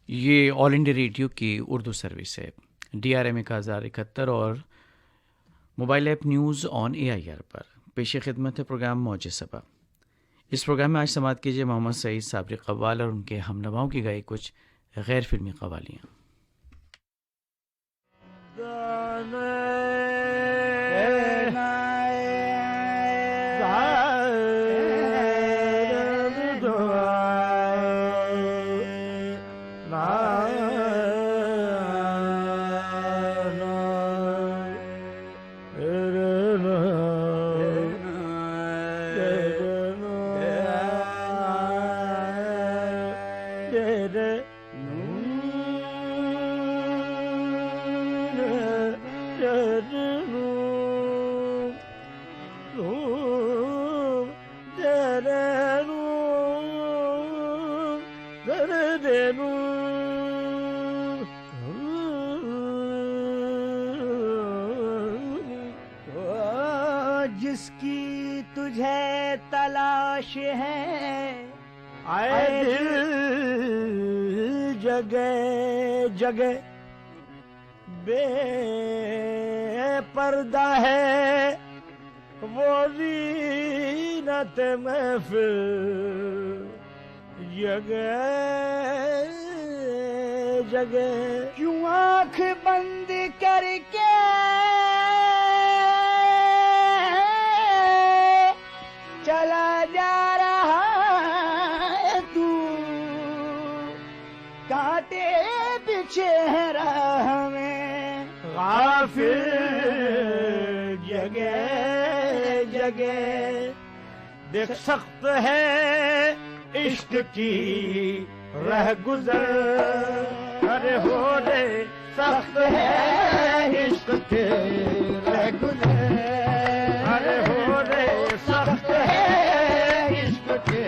یہ آل India radio کی Urdu service ہے، DRMA کا 1071 اور mobile app news on AIR پر پیش خدمت ہے پروگرام موج صبا۔ اس پروگرام میں آج سماعت کیجیے محمد سعید صابری قوال اور ان کے ہم نواؤں کی گائی کچھ غیر فلمی قوالیاں۔ جس کی تجھے تلاش ہے اے دل جگہ جگہ بے پردہ ہے وہ زینت محفل جگہ جگہ کیوں آنکھ بند کر کے چلا جا رہا ہے تو کانٹے پیچھے راہ میں غافل جگہ جگہ دیکھ سخت ہے عشق کی رہ گزر ارے ہو رے سخت ہے عشق کی رہ گزر ارے ہو رے سخت ہے عشق کی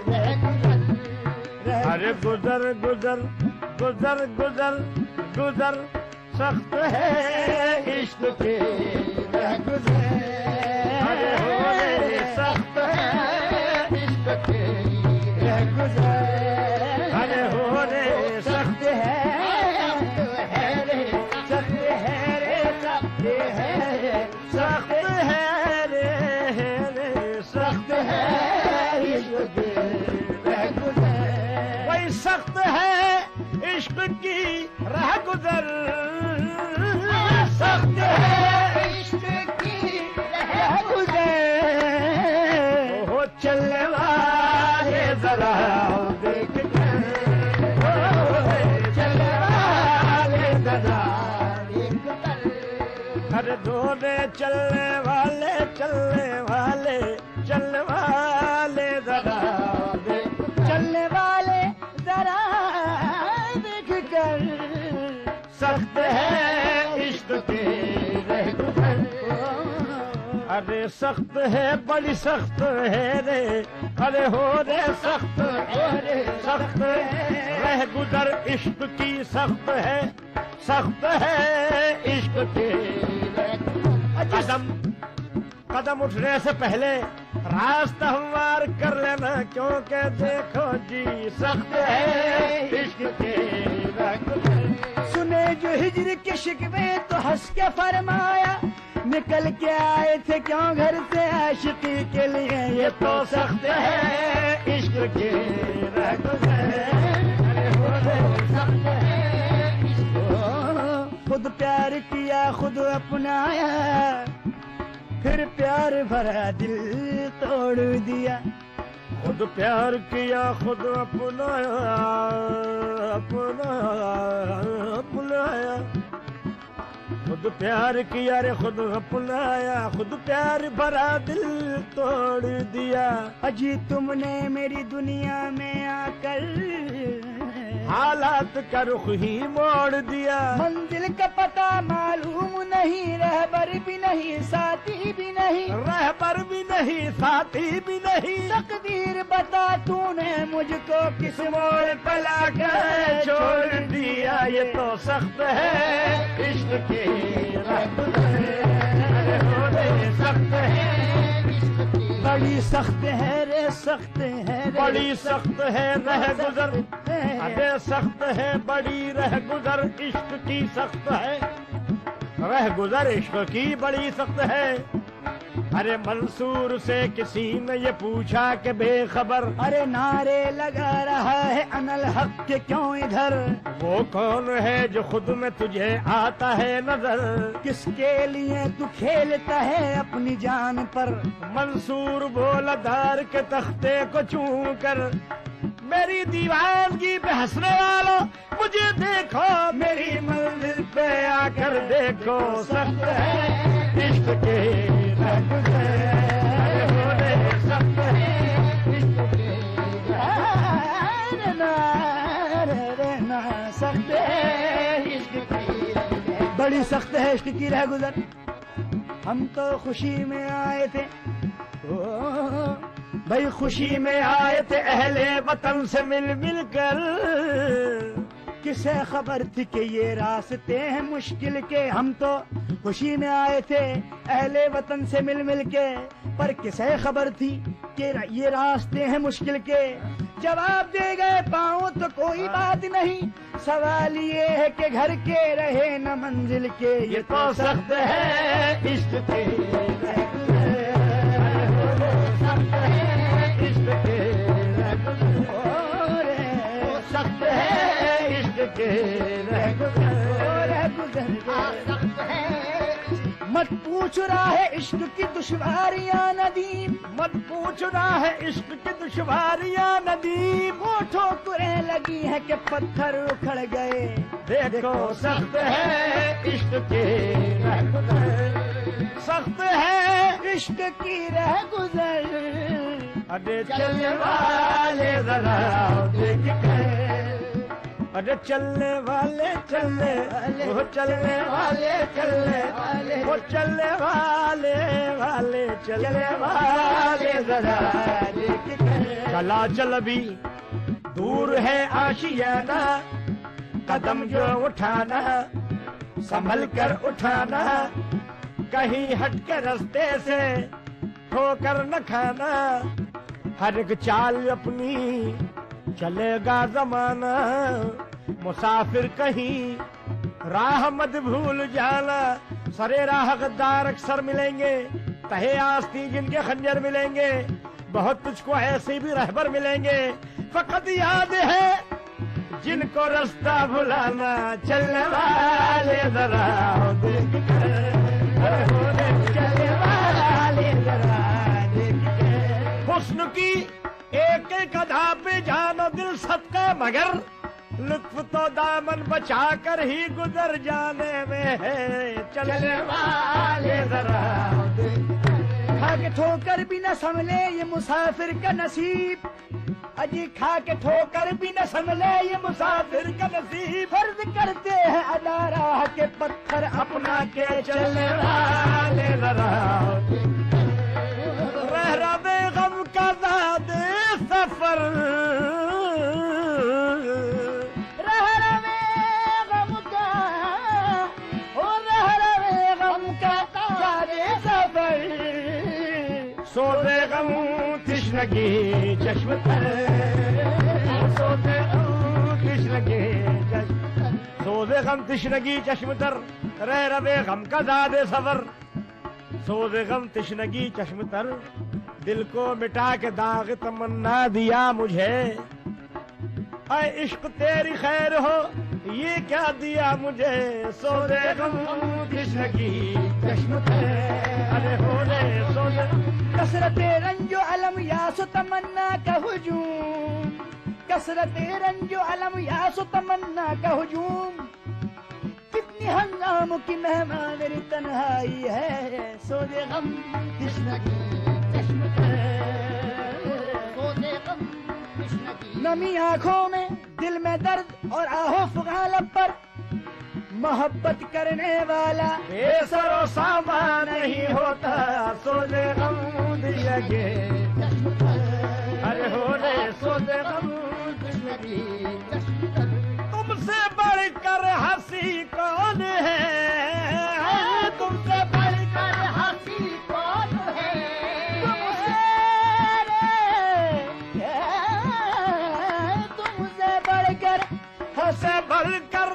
رہ گزر ارے گزر گزر گزر گزر گزر سخت ہے عشق کی رہ گزر ارے ہو رے سخت ہے عشق کی رہ گزر ارے ہو رے سخت ہے رے سخت ہے رے سخت ہے سخت ہے رے سخت ہے عشق کی رہ گزر وہی سخت ہے عشق کی رہ گزر سخت ہے عشق کی رہ گزر ہو چلنے والے ذرا دیکھ کر چلنے والے ذرا دیکھ کر ہر دونے چلنے والے چلنے والے چلنے والے ذرا چلنے والے ذرا دیکھ کر سخت ہے عشق کی رہ گزر ارے سخت ہے بڑی سخت ہے رے ارے ہو رے سخت ہے رے سخت رہ گزر عشق کی سخت ہے عشق کی قدم قدم اٹھنے سے پہلے راستہ ہموار کر لینا کیونکہ دیکھو جی سخت ہے عشق کی رہ گزر سنے جو ہجر کے شکوے تو ہنس کے فرمایا نکل کے آئے تھے کیوں گھر سے عاشقی کے لیے یہ تو سخت ہے عشق کی رہ گزر ارے ہو رے سخت ہے خود پیار کیا خود اپنایا پھر پیار بھرا دل توڑ دیا خود پیار کیا خود اپنایا اپنایا خود پیار کیا رے خود اپنایا خود پیار بھرا دل توڑ دیا اجی تم نے میری دنیا میں آ کر حالات کا رخ ہی موڑ دیا منزل کا پتہ معلوم نہیں رہبر بھی نہیں ساتھی بھی نہیں رہبر بھی نہیں ساتھی بھی نہیں تقدیر بتا تو نے مجھ کو کس موڑ پہ لا کے چھوڑ دیا یہ تو سخت ہے عشق کی رہ گزر ارے ہو رے سخت ہے بڑی بڑی سخت ہے رے سخت ہے رے بڑی سخت ہے رہ گزر ارے سخت ہے بڑی رہ گزر عشق کی سخت ہے رہ گزر عشق کی بڑی سخت ہے ارے منصور سے کسی نے یہ پوچھا کہ بے خبر ارے نعرے لگا رہا ہے انل حق کے کیوں ادھر وہ کون ہے جو خود میں تجھے آتا ہے نظر کس کے لیے تو کھیلتا ہے اپنی جان پر منصور بولا دار کے تختے کو چون کر میری دیوانگی پہ ہنسنے والوں مجھے دیکھو میری منزل پہ آ کر دیکھو سخت ہے عشق کے رہ گزر ہونے سخت ہے عشق کے سخت ہے عشق کی بڑی سخت ہے عشق کی رہ گزر ہم تو خوشی میں آئے تھے بھائی خوشی میں آئے تھے اہل وطن سے مل مل کر کسے خبر تھی کہ یہ راستے ہیں مشکل کے ہم تو خوشی میں آئے تھے اہل وطن سے مل مل کے پر کسے خبر تھی کہ یہ راستے ہیں مشکل کے جواب دے گئے پاؤں تو کوئی بات نہیں سوال یہ ہے کہ گھر کے رہے نہ منزل کے یہ تو سخت ہے عشق کے مت پوچھ رہا ہے عشق کی دشواریاں ندیم مت پوچھ رہا ہے عشق کی دشواریاں ندیم وہ ٹھوکریں لگی ہیں کہ پتھر اکھڑ گئے دیکھو سخت ہے عشق کے رہ گزر سخت ہے عشق کی رہ گزر ارے چلنے والے ذرا دیکھ کے ارے چلنے والے چلنے وہ چلنے والے چلنے وہ چلنے والے چلنے والے ذرا دیکھ کے چلا چل بھی دور ہے آشیانہ قدم جو اٹھانا سنبھل کر اٹھانا کہیں ہٹ کے رستے سے ٹھوکر نہ کھانا ہر ایک چال اپنی چلے گا زمانہ مسافر کہیں راہ مت بھول جانا سرے راہ غدار اکثر ملیں گے تہے آستی جن کے خنجر ملیں گے بہت تجھ کو ایسے بھی رہبر ملیں گے فقط یاد ہے جن کو رستہ بھلانا چلنے والے ذرا دیکھ چلنے والے ذرا دیکھ حسن کی ایک ایک ادا پہ جان و دل صدقہ مگر لطف تو دامن بچا کر ہی گزر جانے میں ہے چلنے والے ذرا کھا کے ٹھوکر بھی نہ سنبھلے یہ مسافر کا نصیب اجی کھا کے ٹھوکر بھی نہ سنبھلے یہ مسافر کا نصیب فرض کرتے ہیں ادا راہ کے پتھر اپنا کے چلنے والے ذرا رہ بے غم کا زاد سفر سوزے غم تشنگی چشم تر سوزے غم تشنگی چشم سوزے غم تشنگی چشم تر رہ ربے غم کا زاد سفر سوزے غم تشنگی چشم تر دل کو مٹا کے داغ تمنا دیا مجھے اے عشق تیری خیر ہو یہ کیا دیا مجھے سوزے غم تشنگی چشم تر ارے ہونے سوزے کثرت رنج و علم یاس و تمنا کا ہجوم کثرت رنج و علم یاس و تمنا کا ہجوم کتنی ہنگام کی مہمان میری تنہائی ہے سوزے غم تشنگی چشم سوزے غم تشنگی نمی آنکھوں میں دل میں درد اور آہو فغان لب پر محبت کرنے والا بے سر و سامان نہیں ہوتا سوزے غم لگے ارے ہونے سوزے غم تم سے بڑھ کر ہنسی کون ہے تم سے بڑھ کر ہنسی کون ہے تم سے سے بڑھ کر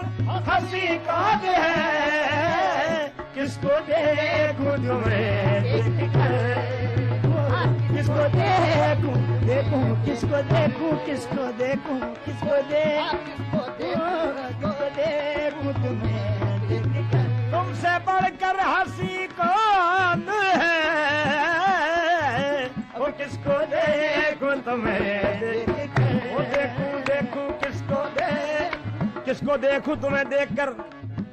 ہنسی کون ہے کس کو دیکھوں تمہیں دیکھ کر کس کو دیکھوں دیکھوں کس کو دیکھوں کس کو دیکھوں کس کو دیکھوں تمہیں دیکھ کر تم سے بڑھ کر ہنسی کون ہے وہ کس کو دیکھوں تمہیں دیکھ کر وہ دیکھوں کس کو دیکھوں تمہیں دیکھ کر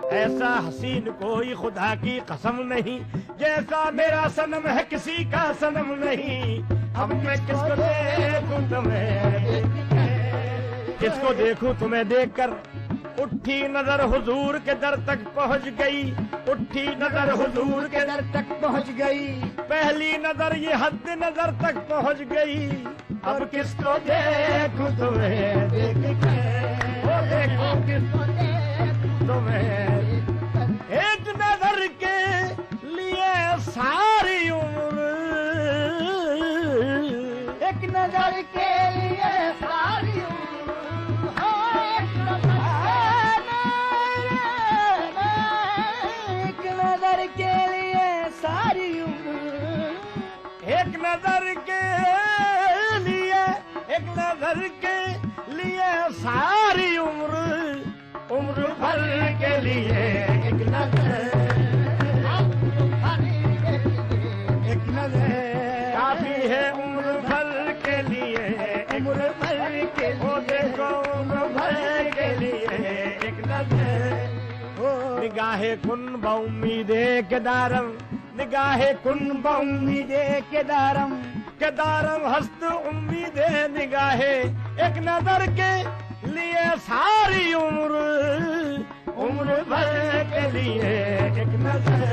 ایسا حسین کوئی خدا کی قسم نہیں جیسا میرا صنم ہے کسی کا صنم نہیں اب میں کس کو دیکھوں تمہیں دیکھ کر کس کو دیکھوں تمہیں دیکھ کر اٹھی نظر حضور کے در تک پہنچ گئی اٹھی نظر حضور کے در تک پہنچ گئی پہلی نظر یہ حد نظر تک پہنچ گئی اب کس کو دیکھوں تمہیں دیکھ کر وہ دیکھوں کس کو دیکھوں تمہیں ایک نظر کے لیے ساری عمر ایک نظر کے لیے ساری ایک نظر کے لیے ساری ایک نظر کے لیے ایک نظر کے لیے ساری عمر عمر بھر کے لیے ایک نظر ایک نظر کافی ہے عمر بھر کے لیے عمر بھر کے وہ دیکھو عمر بھر کے لیے ایک نظر نگاہ کن با امید کے دارم نگاہ کن با امید کے دارم ہست امید نگاہ ایک نظر کے لیے ساری عمر عمر بھر کے لیے ایک نظر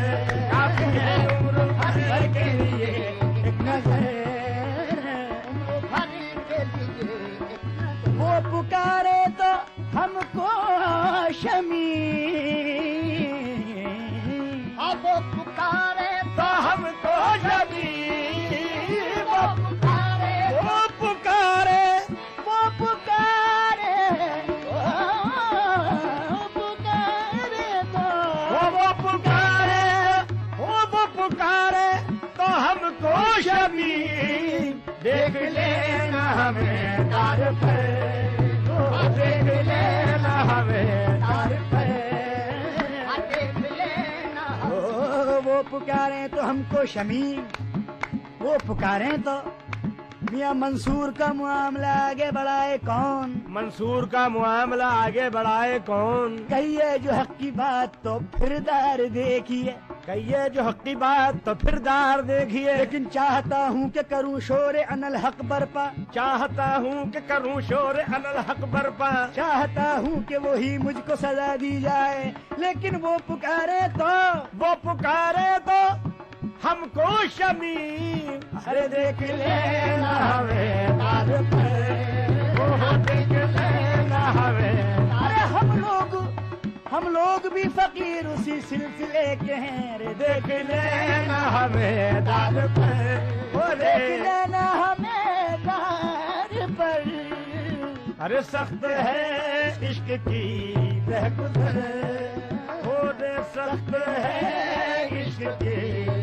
کافی ہے عمر بھر کے لیے ایک نظر عمر بھر کے لیے وہ پکارے تو ہم کو شمی اب پکارے تو ہم کو شمی وہ پکارے وہ پکارے وہ پکارے وہ پکارے وہ پکارے تو ہم کو شمی دیکھ لینا ہمیں دار پر دیکھ لینا ہمیں دار پر دیکھ لینا وہ پکارے تو ہم کو شمی وہ پکارے تو میاں منصور کا معاملہ آگے بڑھائے کون منصور کا معاملہ آگے بڑھائے کون کہیے جو حق کی بات تو پھر دار دیکھیے کہیے جو حق کی بات تو پھر دار دیکھیے لیکن چاہتا ہوں کہ کروں شور ان الحق برپا چاہتا ہوں کہ کروں شور ان الحق برپا چاہتا ہوں کہ وہی مجھ کو سزا دی جائے لیکن وہ پکارے تو ہم کو شمی ارے دیکھ لینا ہمیں دار پر وہ دیکھ لینا ہمیں ارے ہم لوگ بھی فقیر اسی سلسلے کے ہیں رے دیکھ لینا ہمیں دار پر وہ دیکھ لینا ہمیں دار پر ارے سخت ہے عشق کی رہ گزر وہ سخت ہے عشق کی